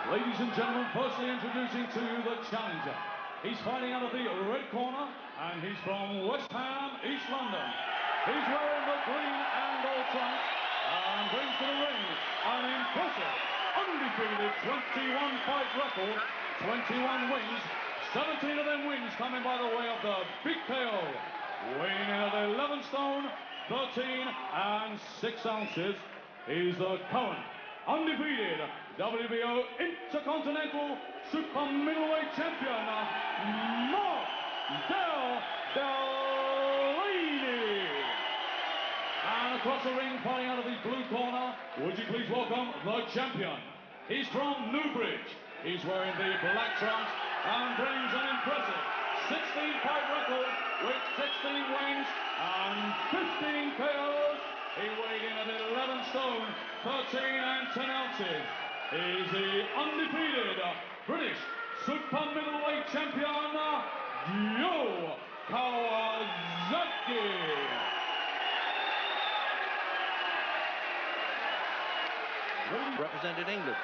Ladies and gentlemen, firstly introducing to you the challenger. He's fighting out of the red corner, and he's from West Ham, East London. He's wearing the green and gold trunks, and brings to the ring an impressive, undefeated 21-fight record, 21 wins, 17 of them wins coming by the way of the big KO. Weighing in at 11 stone, 13 and 6 ounces, is the current undefeated WBO Intercontinental Super Middleweight Champion, Mark Delaney. And across the ring, fighting out of the blue corner, would you please welcome the champion. He's from Newbridge. He's wearing the black trunks and brings an impressive 16-fight record with 16 wins and 15 KOs. He weighed in at 11 stone, 13 and 10 ounces. He's the undefeated British Super Middleweight Champion, Calzaghe. Represented England.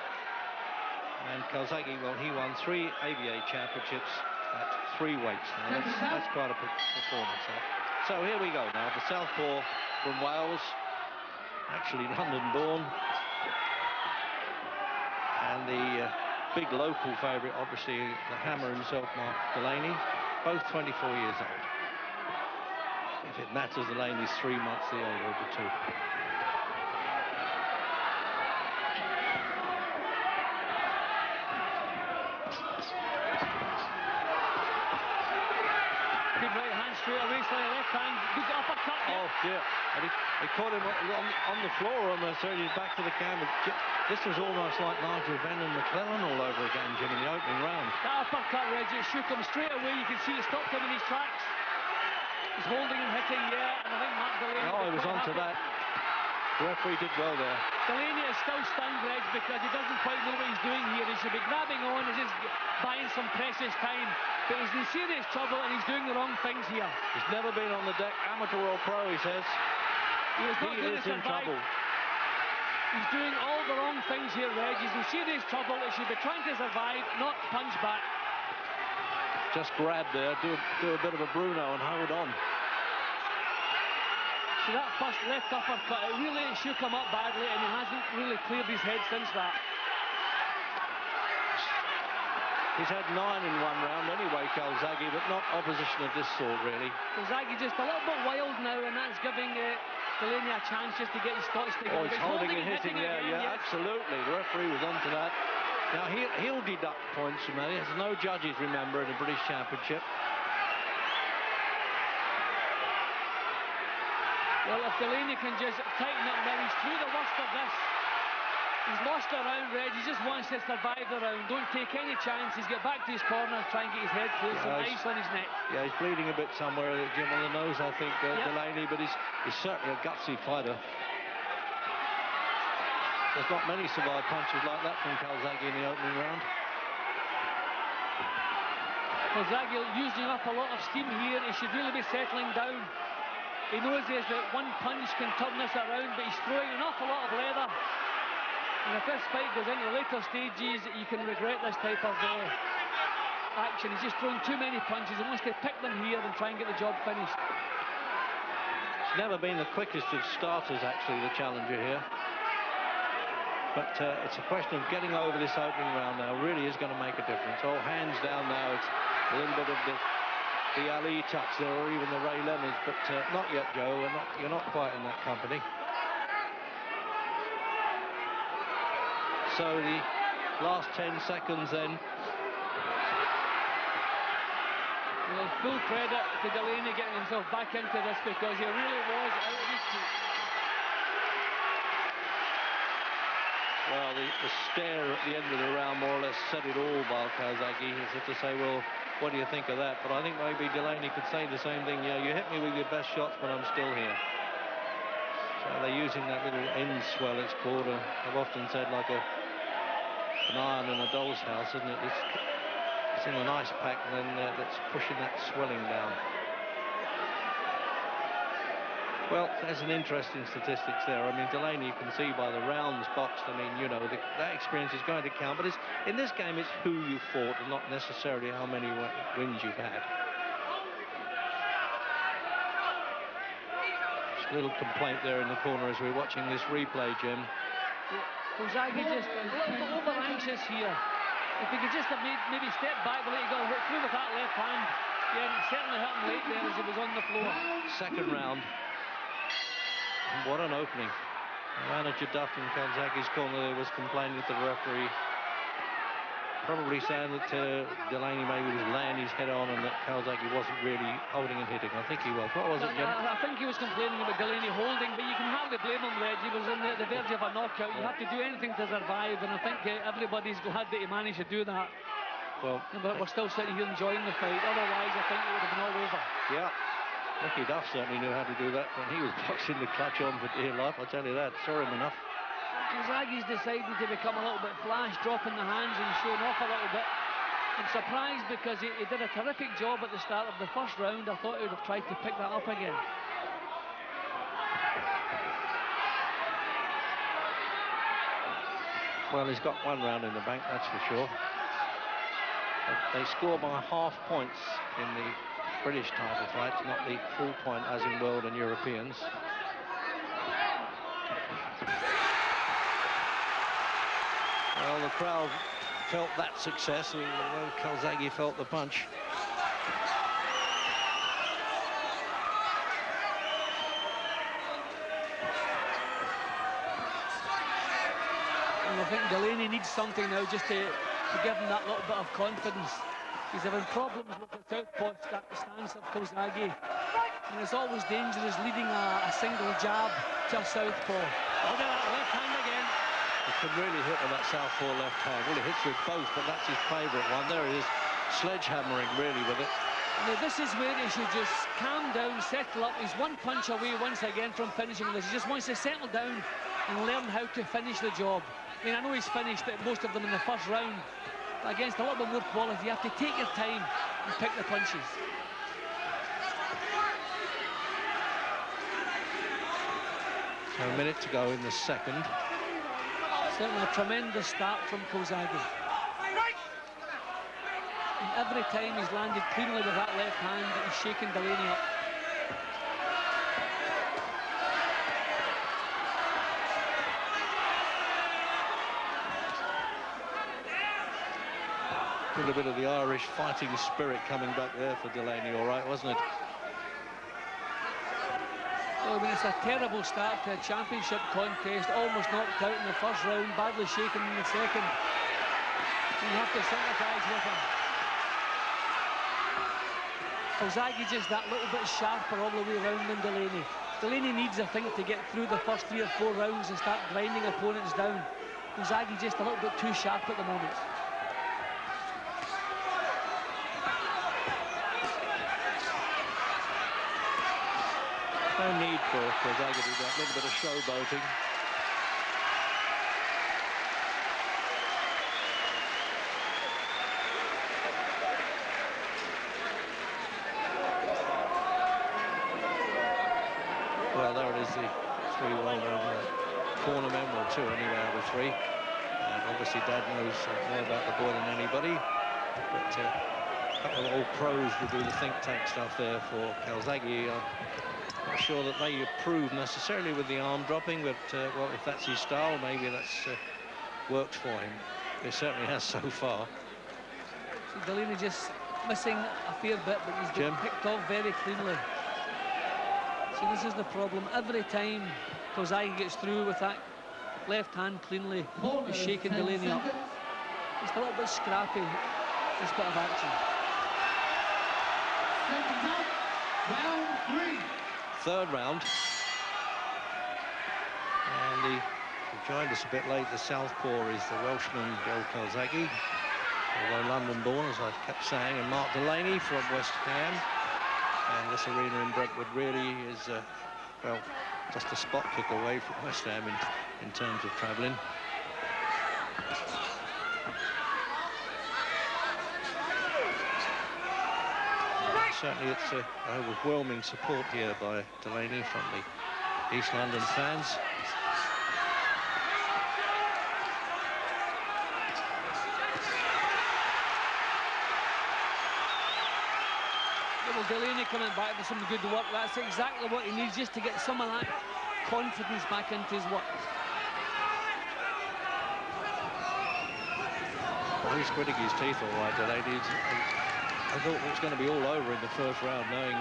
And Calzaghe, well, he won 3 ABA championships at 3 weights. Now, that's quite a performance. So here we go now. The southpaw from Wales, actually London-born, and the big local favourite, obviously, the hammer himself, Mark Delaney, both 24 years old. If it matters, Delaney's 3 months the older of the two. Good right hand straight away, slightly left hand, good uppercut. Oh dear, and he caught him on the floor almost, so he's back to the camera. This was almost like Nigel Benn and McClellan all over again, Jim, in the opening round. That uppercut, Reggie, shook him straight away. You can see it stopped him in his tracks. He's holding and hitting, yeah, and I think Mark Delaney... Oh, he was onto that. The referee did well there. Delaney is still stunned, Reg, because he doesn't quite know what he's doing here. He should be grabbing on, he's just buying some precious time. But he's in serious trouble and he's doing the wrong things here. He's never been on the deck, amateur or pro, he says. He is in trouble. He's doing all the wrong things here, Reg. He's in serious trouble. He should be trying to survive, not punch back. Just grab there, do a bit of a Bruno and hold on. So that first left uppercut, it really shook him up badly, and he hasn't really cleared his head since that. He's had 9 in 1 round anyway, Calzaghe, but not opposition of this sort, really. Calzaghe just a little bit wild now, and that's giving Delaney a chance just to get his thoughts together. Oh, he's holding and hitting there, yeah, yes. Absolutely. The referee was onto that. Now, he'll deduct points from that. He has no judges, remember, in the British Championship. Well, if Delaney can just tighten up now, he's through the worst of this. He's lost the round, Reg. He just wants to survive the round. Don't take any chances. Get back to his corner, try and get his head clear, some ice on his neck. Yeah, he's bleeding a bit somewhere, Jim, on the nose, I think, Delaney, but he's certainly a gutsy fighter. There's not many survive punches like that from Calzaghe in the opening round. Calzaghe using up a lot of steam here. He should really be settling down. He knows that one punch can turn this around, but he's throwing an awful lot of leather. And if this fight goes into later stages, you can regret this type of action. He's just throwing too many punches. He wants to pick them here and try and get the job finished. It's never been the quickest of starters, actually, the challenger here. But it's a question of getting over this opening round now. Really is going to make a difference. Oh, hands down now. It's a little bit of the Ali touch there, or even the Ray Leonards, but not yet, Joe. You're not quite in that company. So the last 10 seconds then. Well, full credit to Delaney getting himself back into this, because he really was out of his feet. Well, the stare at the end of the round more or less said it all by Calzaghe. As if to say, well, what do you think of that? But I think maybe Delaney could say the same thing. Yeah, you hit me with your best shots, but I'm still here. So they're using that little end swell, it's called. I've often said like an iron in a doll's house, isn't it? It's in an ice pack, and then that's pushing that swelling down. Well, there's an interesting statistics there. I mean, Delaney, you can see by the rounds boxed, I mean, you know, that experience is going to count. But in this game, it's who you fought and not necessarily how many wins you've had. Just a little complaint there in the corner as we're watching this replay, Jim. Calzaghe just a little bit over-anxious here. If he could just have maybe step back, but let you go through with that left hand. Yeah, and it certainly hurt him late there as he was on the floor. Second round. And what an opening. Manager Duff in Calzaghe's corner there was complaining to the referee, probably saying that Delaney maybe was laying his head on and that Calzaghe wasn't really holding and hitting. I think he was. What was it, Jim? I think he was complaining about Delaney holding, but you can hardly blame him, Reg. He was on the verge of a knockout. You have to do anything to survive, and I think everybody's glad that he managed to do that. Well, but we're still sitting here enjoying the fight. Otherwise, I think it would have been all over. Yeah. Mickey Duff certainly knew how to do that when he was boxing the clutch on for dear life, I'll tell you that. Saw him enough. Calzaghe's decided to become a little bit flash, dropping the hands and showing off a little bit. I'm surprised because he did a terrific job at the start of the first round. I thought he would have tried to pick that up again. Well, he's got one round in the bank, that's for sure. They score by half points in the British title fights, not the full point as in world and Europeans. Well, the crowd felt that success, although Calzaghe felt the punch. And I think Delaney needs something now just to give him that little bit of confidence. He's having problems with the southpaw stance of Calzaghe. And it's always dangerous leading a single jab to a southpaw. Look at that left hand again. He can really hit with that southpaw left hand. Well, he hits with both, but that's his favourite one. There it is, sledgehammering really with it. Now, this is where he should just calm down, settle up. He's one punch away once again from finishing this. He just wants to settle down and learn how to finish the job. I mean, I know he's finished most of them in the first round. Against a little bit more quality, you have to take your time and pick the punches. So a minute to go in the second. Certainly a tremendous start from Calzaghe. And every time he's landed cleanly with that left hand, he's shaking Delaney up. A bit of the Irish fighting spirit coming back there for Delaney, all right, wasn't it? Well, I mean, it's a terrible start to a championship contest, almost knocked out in the first round, badly shaken in the second. And you have to sympathise with him. Calzaghe just that little bit sharper all the way around than Delaney. Delaney needs, I think, to get through the first 3 or 4 rounds and start grinding opponents down. Calzaghe just a little bit too sharp at the moment. No need for Calzaghe to do that little bit of showboating. Well, there it is, the 3 well-known cornermen, or 2 anyway out of 3. And obviously Dad knows more about the boy than anybody. But a couple of old pros will do the think tank stuff there for Calzaghe. Not sure that they approve necessarily with the arm dropping, but well, if that's his style, maybe that's worked for him. It certainly has so far. See, Delaney just missing a fair bit, but he's been picked off very cleanly. See, this is the problem. Every time Calzaghe gets through with that left hand cleanly, he's shaking Delaney up. Just a little bit scrappy, this bit of action. Round 3. Third round. And he joined us a bit late. The southpaw is the Welshman Joe Calzaghe, although London born, as I've kept saying, and Mark Delaney from West Ham. And this arena in Brentwood really is, well, just a spot kick away from West Ham in terms of travelling. certainly it's overwhelming support here by Delaney from the East London fans. Well, Delaney coming back with some good work. That's exactly what he needs, just to get some of that confidence back into his work. Well, he's gritting his teeth all right, Delaney. I thought it was going to be all over in the first round, knowing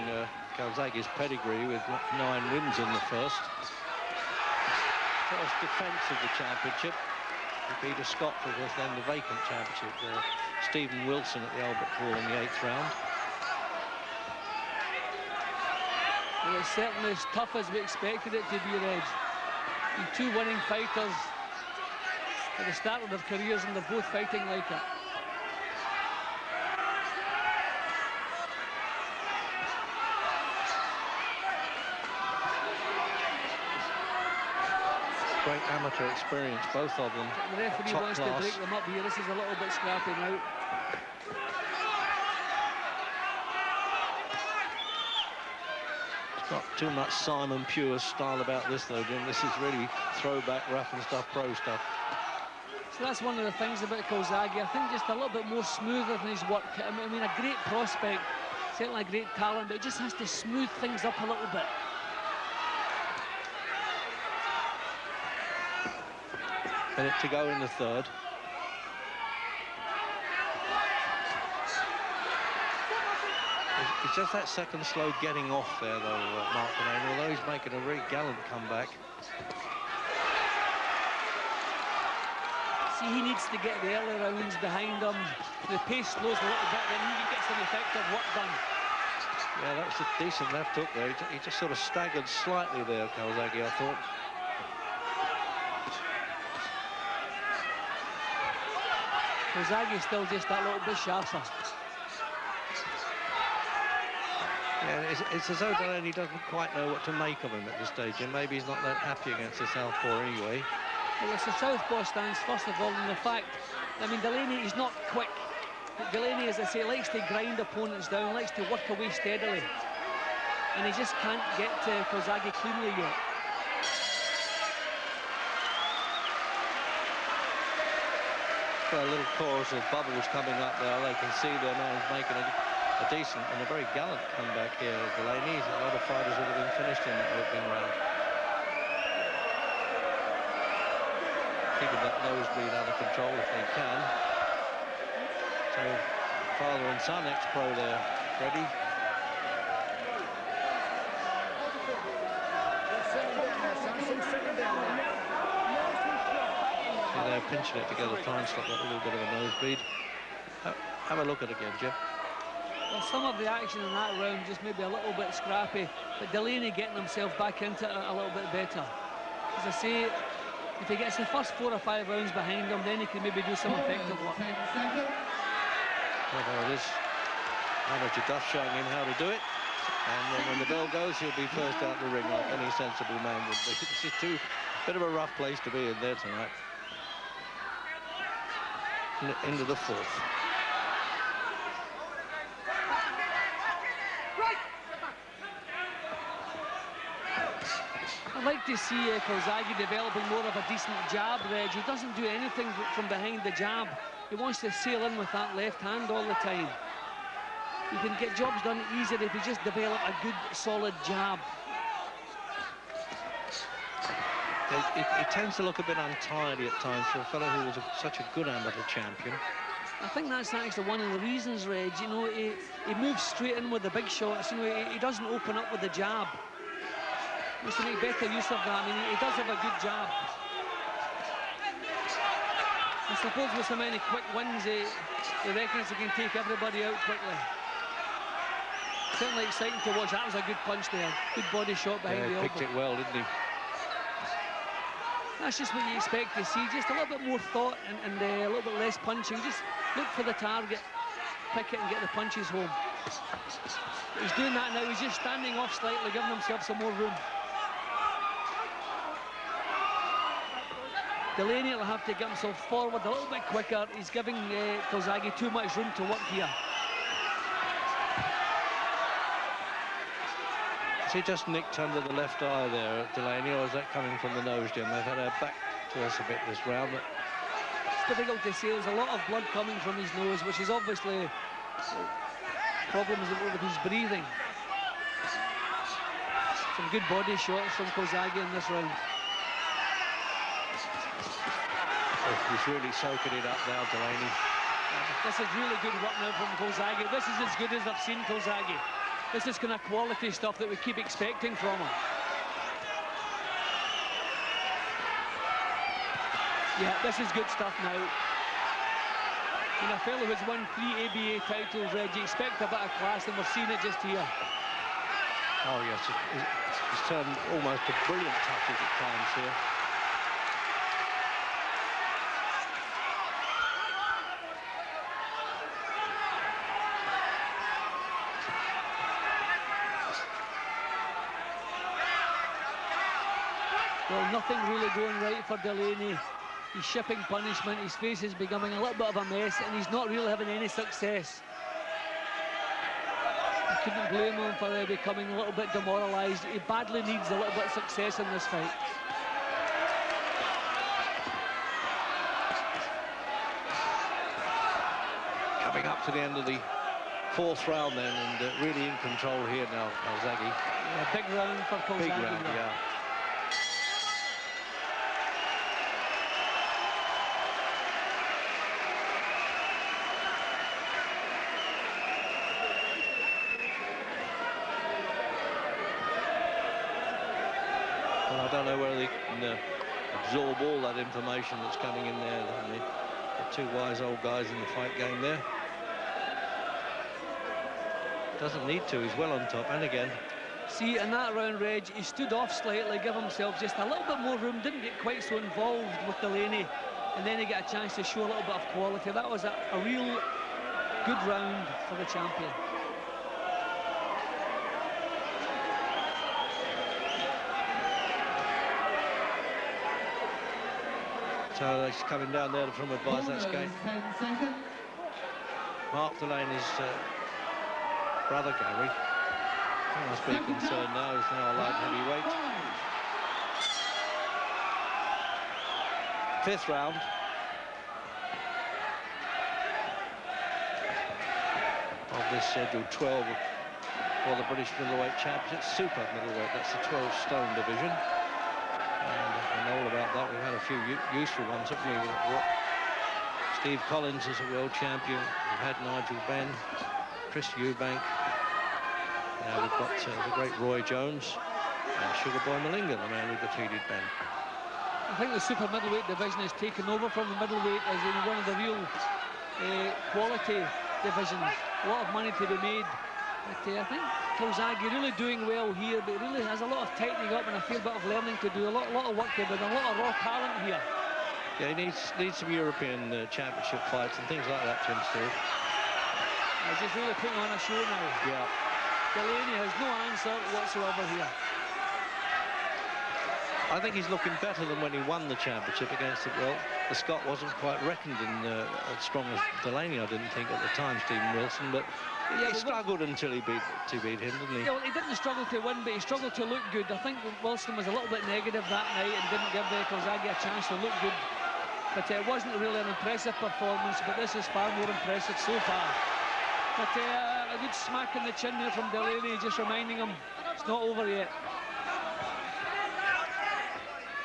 Calzaghe's pedigree with 9 wins in the first. First defence of the championship. He beat a Scot for was then the vacant championship. Stephen Wilson at the Albert Hall in the 8th round. Well, it's certainly as tough as we expected it to be, Reg. And 2 winning fighters at the start of their careers, and they're both fighting like it. Great amateur experience, both of them. The referee wants to break them up here. This is a little bit scrappy now. Not too much Simon Pure style about this, though, Jim. This is really throwback, rough and stuff, pro stuff. So that's one of the things about Calzaghe. I think just a little bit more smoother than his work. I mean, a great prospect, certainly a great talent, but it just has to smooth things up a little bit. Minute to go in the third. It's just that second slow getting off there, though, Mark Delaney, although he's making a really gallant comeback. See, he needs to get the early rounds behind him. The pace slows a little bit, then he can get some effective work done. Yeah, that was a decent left hook there. He just sort of staggered slightly there, Calzaghe, I thought. Calzaghe's still just that little bit sharper. Yeah, it's as though Delaney doesn't quite know what to make of him at this stage, and maybe he's not that happy against the southpaw anyway. Well, it's the southpaw stance, first of all, and the fact, I mean, Delaney is not quick. But Delaney, as I say, likes to grind opponents down, likes to work away steadily. And he just can't get to Calzaghe cleanly yet. Got a little chorus of bubbles coming up there. They can see their man's making a decent and a very gallant comeback here. Delaney, a lot of fighters would have been finished in that opening round. Keeping that nosebleed under control if they can. So, father and son, ex-pro there, Freddie. See, they're pinching it together, trying to stop that little bit of a nosebleed. Have a look at it again, Jim. Well, some of the action in that round just maybe a little bit scrappy, but Delaney getting himself back into it a little bit better. As I say, if he gets the first 4 or 5 rounds behind him, then he can maybe do some effective work. Well, there it is. Manager Duff showing him how to do it. And then when the bell goes, he'll be first out the ring like any sensible man would be. This is a bit of a rough place to be in there tonight. Into the fourth. I'd like to see Calzaghe developing more of a decent jab, Reg. He doesn't do anything from behind the jab. He wants to sail in with that left hand all the time. You can get jobs done easier if you just develop a good, solid jab. He tends to look a bit untidy at times for a fellow who was such a good amateur champion. I think that's actually one of the reasons, Reg. You know, he moves straight in with the big shots. You know, he doesn't open up with the jab. He needs to make better use of that. I mean, he does have a good jab. I suppose with so many quick wins, he reckons he can take everybody out quickly. Certainly exciting to watch. That was a good punch there. Good body shot behind the elbow. He picked it well, didn't he? That's just what you expect to see. Just a little bit more thought and a little bit less punching. Just look for the target, pick it and get the punches home. He's doing that now. He's just standing off slightly, giving himself some more room. Delaney will have to get himself forward a little bit quicker. He's giving Calzaghe too much room to work here. Has he just nicked under the left eye there, Delaney, or is that coming from the nose, Jim? They've had our back to us a bit this round. But it's difficult to say. There's a lot of blood coming from his nose, which is obviously problems with his breathing. Some good body shots from Calzaghe in this round. He's really soaking it up now, Delaney. This is really good work now from Calzaghe. This is as good as I've seen Calzaghe. This is kind of quality stuff that we keep expecting from him. Yeah, this is good stuff now. And a fellow who's won 3 ABA titles, Reg, you expect a bit of class, and we're seeing it just here. Oh, yes, it's turned almost to brilliant touches at times here. Well, nothing really going right for Delaney. He's shipping punishment, his face is becoming a little bit of a mess, and he's not really having any success. I couldn't blame him for becoming a little bit demoralised. He badly needs a little bit of success in this fight. Coming up to the end of the 4th round then, and really in control here now, Calzaghe. Yeah, big round for Calzaghe. Big round, yeah. I don't know whether they can absorb all that information that's coming in there. The 2 wise old guys in the fight game there. Doesn't need to, he's well on top, and again. See, in that round, Reg, he stood off slightly, give himself just a little bit more room, didn't get quite so involved with Delaney, and then he got a chance to show a little bit of quality. That was a real good round for the champion. So he's coming down there from advise that skate. Mark Delaney's brother, Gary. He must be concerned now. He's now a light heavyweight. 5th round. Of this schedule 12 for the British middleweight championship, super middleweight. That's the 12-stone division. And I know all about that. We've had a few useful ones, haven't we? Steve Collins is a world champion. We've had Nigel Benn, Chris Eubank. Now we've got the great Roy Jones and Sugar Boy Malinga, the man who defeated Benn. I think the super middleweight division has taken over from the middleweight as in one of the real quality divisions. A lot of money to be made. But I think Calzaghe really doing well here, but really has a lot of tightening up and a fair bit of learning to do. A lot of work to do, a lot of raw talent here. Yeah, he needs some European championship fights and things like that, Jim, still. He's just really putting on a show now. Yeah. Delaney has no answer whatsoever here. I think he's looking better than when he won the championship against the Scot wasn't quite reckoned in as strong as Delaney, I didn't think at the time, Stephen Wilson, but he struggled until he beat him, didn't he? Yeah, well, he didn't struggle to win, but he struggled to look good. I think Wilson was a little bit negative that night and didn't give Calzaghe a chance to look good. But it wasn't really an impressive performance, but this is far more impressive so far. But a good smack in the chin there from Delaney, just reminding him it's not over yet.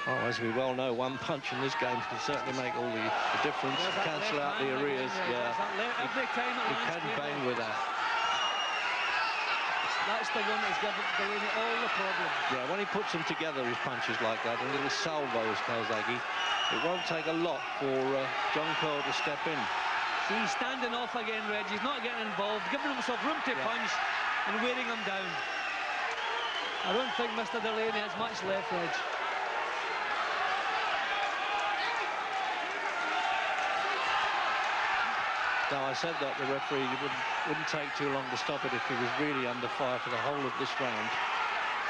Oh, as we well know, one punch in this game can certainly make all the difference, cancel out the arrears. Yeah, every time you can bang with that. That's the one that's given Delaney all the problems. Yeah, when he puts them together, his punches like that, and little salvos, Calzaghe, it won't take a lot for John Cole to step in. See, he's standing off again, Reg. He's not getting involved, giving himself room to punch and wearing him down. I don't think Mr. Delaney has much left, Reg. No, I said that the referee wouldn't take too long to stop it if he was really under fire for the whole of this round.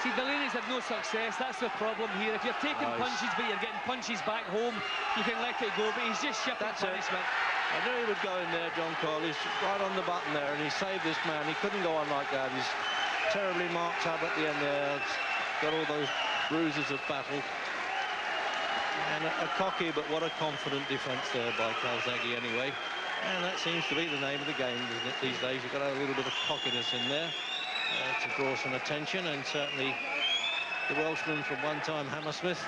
See, Delaney's had no success. That's the problem here. If you're taking punches, but you're getting punches back home, you can let it go, but he's just shipping punishment. I knew he would go in there, John Cole. He's right on the button there, and he saved this man. He couldn't go on like that. He's terribly marked up at the end there. Got all those bruises of battle. And a cocky, but what a confident defence there by Calzaghe anyway. And that seems to be the name of the game, isn't it, these days? You've got to have a little bit of cockiness in there to draw some attention, and certainly the Welshman from one-time Hammersmith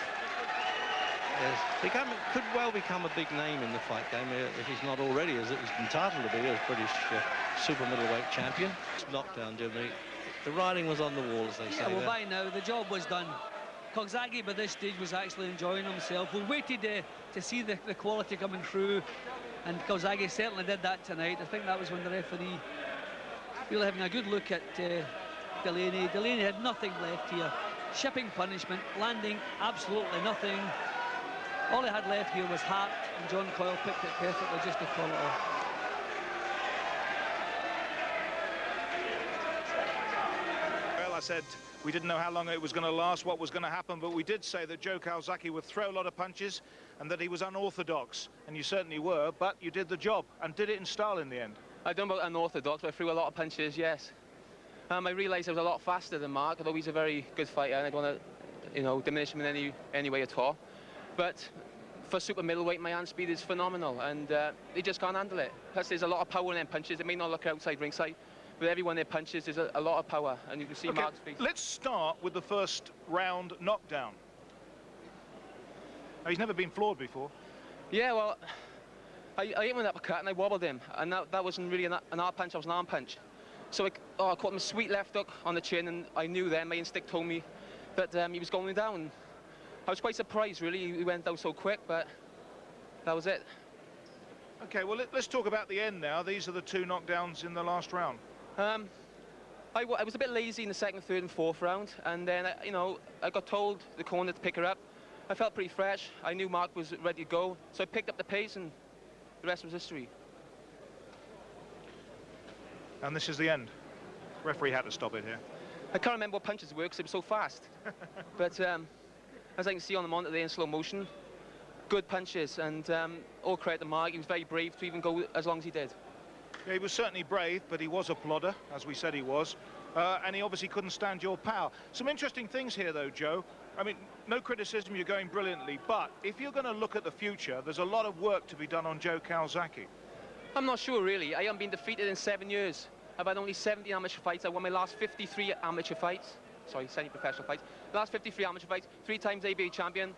could well become a big name in the fight game if he's not already, as he's entitled to be as British super middleweight champion. Knockdown, Jim. The writing was on the wall, as they say. Yeah, well, by now the job was done. Calzaghe by this stage was actually enjoying himself. We waited to see the quality coming through, and Calzaghe certainly did that tonight. I think that was when the referee really having a good look at Delaney. Delaney had nothing left here. Shipping punishment, landing absolutely nothing. All he had left here was heart, and John Coyle picked it perfectly just to call it off. Well, I said we didn't know how long it was going to last, what was going to happen, but we did say that Joe Calzaghe would throw a lot of punches and that he was unorthodox, and you certainly were, but you did the job and did it in style in the end. I don't know about unorthodox, but I threw a lot of punches, yes. I realised I was a lot faster than Mark, although he's a very good fighter, and I don't want to, diminish him in any way at all. But for super middleweight, my hand speed is phenomenal, and they just can't handle it. Plus, there's a lot of power in them punches. It may not look outside ringside, but every one of their punches, there's a lot of power, and you can see Mark's speed. Let's start with the first round knockdown. Now, he's never been floored before. Yeah, well, I hit him with an uppercut, and I wobbled him, and that wasn't really an arm punch, that was an arm punch. So I caught him a sweet left hook on the chin, and I knew then, my instinct told me that he was going down. I was quite surprised, really. He went down so quick, but that was it. Okay, well, let's talk about the end now. These are the two knockdowns in the last round. I was a bit lazy in the second, third, and fourth round, and then, I got told the corner to pick her up. I felt pretty fresh. I knew Mark was ready to go, so I picked up the pace, and the rest was history. And this is the end. Referee had to stop it here. I can't remember what punches were because it was so fast. But as I can see on the monitor there in slow motion, good punches, and all credit to Mark. He was very brave to even go as long as he did. Yeah, he was certainly brave, but he was a plodder, as we said he was. And he obviously couldn't stand your power. Some interesting things here, though, Joe. I mean, no criticism, you're going brilliantly, but if you're going to look at the future, there's a lot of work to be done on Joe Calzaghe. I'm not sure, really. I haven't been defeated in 7 years. I've had only 70 amateur fights. I won my last 53 amateur fights. Sorry, semi-professional fights. Last 53 amateur fights, 3 times ABA champion,